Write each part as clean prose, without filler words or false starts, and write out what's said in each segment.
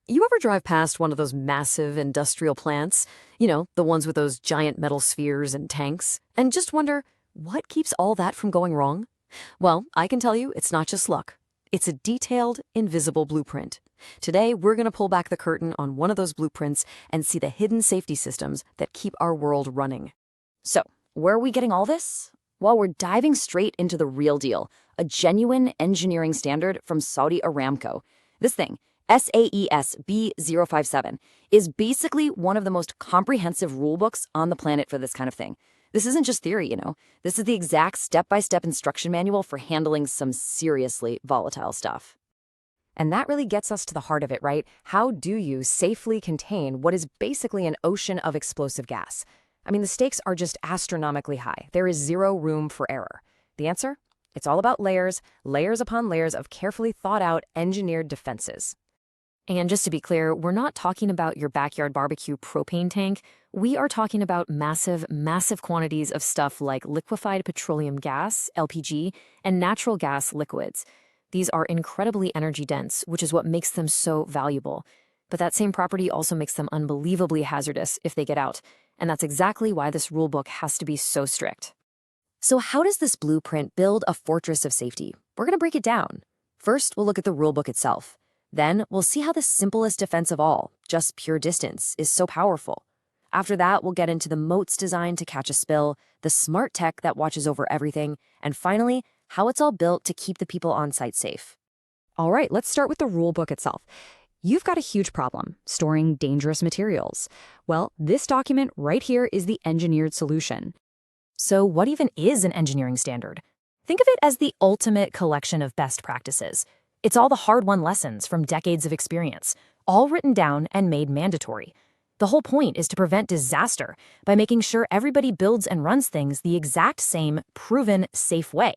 You ever drive past one of those massive industrial plants? The ones with those giant metal spheres and tanks, and just wonder, what keeps all that from going wrong? Well, I can tell you it's not just luck. It's a detailed, invisible blueprint. Today, we're going to pull back the curtain on one of those blueprints and see the hidden safety systems that keep our world running. So, where are we getting all this? Well, we're diving straight into the real deal, a genuine engineering standard from Saudi Aramco. This thing, SAES-B-057, is basically one of the most comprehensive rulebooks on the planet for this kind of thing. This isn't just theory. This is the exact step-by-step instruction manual for handling some seriously volatile stuff. And that really gets us to the heart of it, right? How do you safely contain what is basically an ocean of explosive gas? I mean, the stakes are just astronomically high. There is zero room for error. The answer? It's all about layers, layers upon layers of carefully thought out, engineered defenses. And just to be clear, we're not talking about your backyard barbecue propane tank. We are talking about massive, massive quantities of stuff like liquefied petroleum gas, LPG, and natural gas liquids. These are incredibly energy dense, which is what makes them so valuable. But that same property also makes them unbelievably hazardous if they get out. And that's exactly why this rulebook has to be so strict. So how does this blueprint build a fortress of safety? We're going to break it down. First, we'll look at the rulebook itself. Then, we'll see how the simplest defense of all, just pure distance, is so powerful. After that, we'll get into the moats designed to catch a spill, the smart tech that watches over everything, and finally, how it's all built to keep the people on site safe. All right, let's start with the rulebook itself. You've got a huge problem, storing dangerous materials. Well, this document right here is the engineered solution. So what even is an engineering standard? Think of it as the ultimate collection of best practices. It's all the hard-won lessons from decades of experience, all written down and made mandatory. The whole point is to prevent disaster by making sure everybody builds and runs things the exact same, proven, safe way.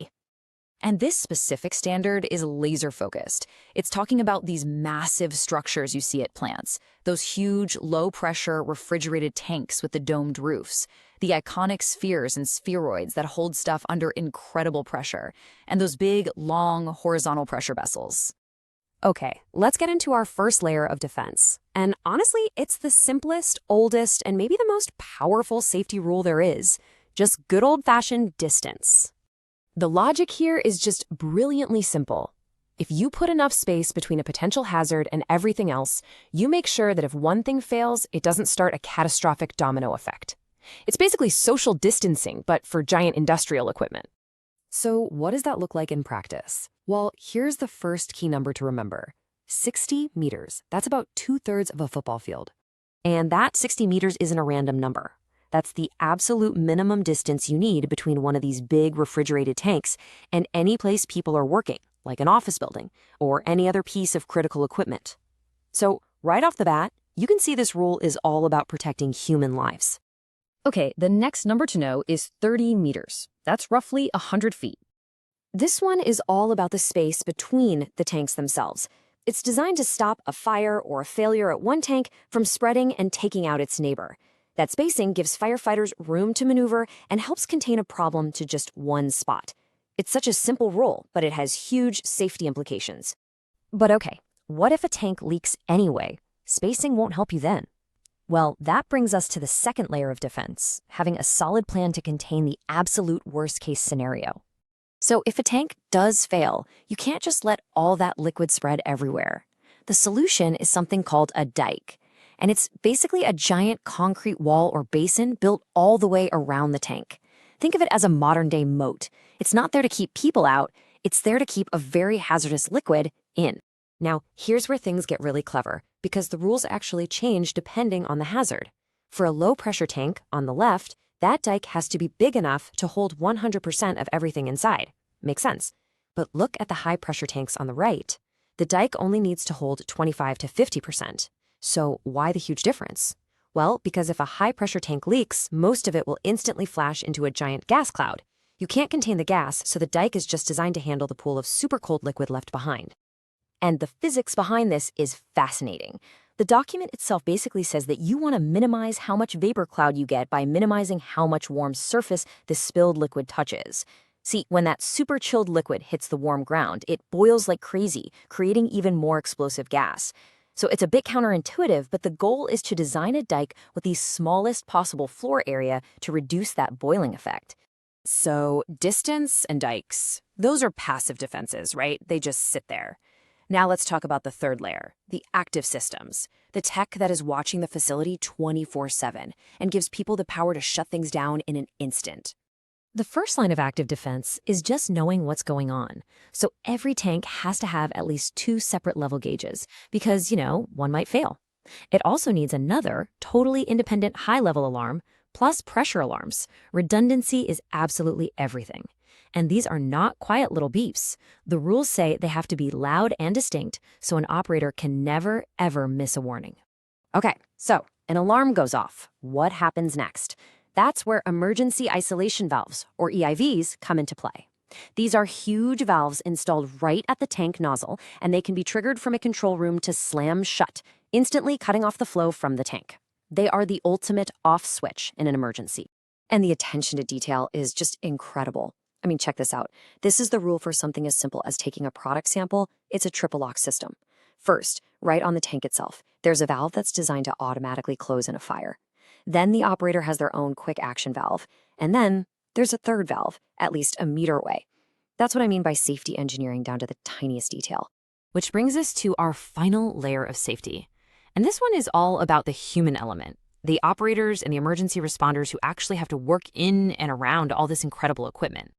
And this specific standard is laser-focused. It's talking about these massive structures you see at plants, those huge, low-pressure, refrigerated tanks with the domed roofs, the iconic spheres and spheroids that hold stuff under incredible pressure, and those big, long, horizontal pressure vessels. Okay, let's get into our first layer of defense. And honestly, it's the simplest, oldest, and maybe the most powerful safety rule there is. Just good old-fashioned distance. The logic here is just brilliantly simple. If you put enough space between a potential hazard and everything else, you make sure that if one thing fails, it doesn't start a catastrophic domino effect. It's basically social distancing, but for giant industrial equipment. So what does that look like in practice? Well, here's the first key number to remember. 60 meters. That's about 2/3 of a football field. And that 60 meters isn't a random number. That's the absolute minimum distance you need between one of these big refrigerated tanks and any place people are working, like an office building or any other piece of critical equipment. So right off the bat, you can see this rule is all about protecting human lives. Okay, the next number to know is 30 meters. That's roughly 100 feet. This one is all about the space between the tanks themselves. It's designed to stop a fire or a failure at one tank from spreading and taking out its neighbor. That spacing gives firefighters room to maneuver and helps contain a problem to just one spot. It's such a simple rule, but it has huge safety implications. But okay, what if a tank leaks anyway? Spacing won't help you then. Well, that brings us to the second layer of defense, having a solid plan to contain the absolute worst-case scenario. So if a tank does fail, you can't just let all that liquid spread everywhere. The solution is something called a dike. And it's basically a giant concrete wall or basin built all the way around the tank. Think of it as a modern-day moat. It's not there to keep people out, it's there to keep a very hazardous liquid in. Now, here's where things get really clever, because the rules actually change depending on the hazard. For a low-pressure tank, on the left, that dike has to be big enough to hold 100% of everything inside. Makes sense. But look at the high-pressure tanks on the right. The dike only needs to hold 25 to 50%. So why the huge difference? Well, because if a high-pressure tank leaks, most of it will instantly flash into a giant gas cloud. You can't contain the gas, so the dike is just designed to handle the pool of super cold liquid left behind. And the physics behind this is fascinating. The document itself basically says that you want to minimize how much vapor cloud you get by minimizing how much warm surface the spilled liquid touches. See, when that super chilled liquid hits the warm ground, it boils like crazy, creating even more explosive gas. So it's a bit counterintuitive, but the goal is to design a dike with the smallest possible floor area to reduce that boiling effect. So distance and dikes, those are passive defenses, right? They just sit there. Now let's talk about the third layer, the active systems, the tech that is watching the facility 24/7 and gives people the power to shut things down in an instant. The first line of active defense is just knowing what's going on. So every tank has to have at least 2 separate level gauges because, one might fail. It also needs another, totally independent high-level alarm plus pressure alarms. Redundancy is absolutely everything. And these are not quiet little beeps. The rules say they have to be loud and distinct so an operator can never, ever miss a warning. Okay, so an alarm goes off. What happens next? That's where emergency isolation valves, or EIVs, come into play. These are huge valves installed right at the tank nozzle, and they can be triggered from a control room to slam shut, instantly cutting off the flow from the tank. They are the ultimate off switch in an emergency. And the attention to detail is just incredible. I mean, check this out. This is the rule for something as simple as taking a product sample. It's a triple lock system. First, right on the tank itself, there's a valve that's designed to automatically close in a fire. Then the operator has their own quick action valve. And then there's a third valve, at least a meter away. That's what I mean by safety engineering down to the tiniest detail. Which brings us to our final layer of safety. And this one is all about the human element, the operators and the emergency responders who actually have to work in and around all this incredible equipment.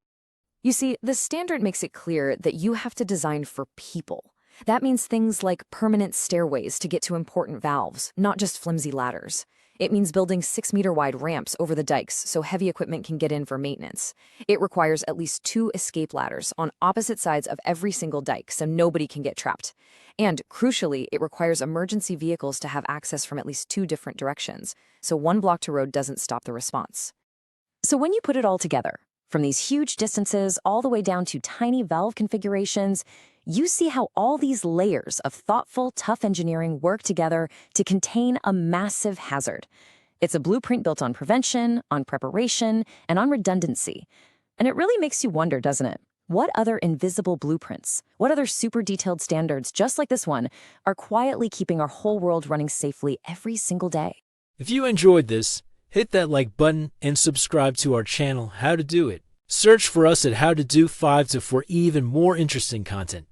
You see, the standard makes it clear that you have to design for people. That means things like permanent stairways to get to important valves, not just flimsy ladders. It means building 6-meter-wide ramps over the dikes so heavy equipment can get in for maintenance. It requires at least 2 escape ladders on opposite sides of every single dike so nobody can get trapped. And, crucially, it requires emergency vehicles to have access from at least 2 different directions, so one blocked road doesn't stop the response. So when you put it all together, from these huge distances all the way down to tiny valve configurations, you see how all these layers of thoughtful, tough engineering work together to contain a massive hazard. It's a blueprint built on prevention, on preparation, and on redundancy. And it really makes you wonder, doesn't it? What other invisible blueprints, what other super detailed standards just like this one are quietly keeping our whole world running safely every single day? If you enjoyed this, hit that like button and subscribe to our channel, How to Do It. Search for us at How to Do 5 for even more interesting content.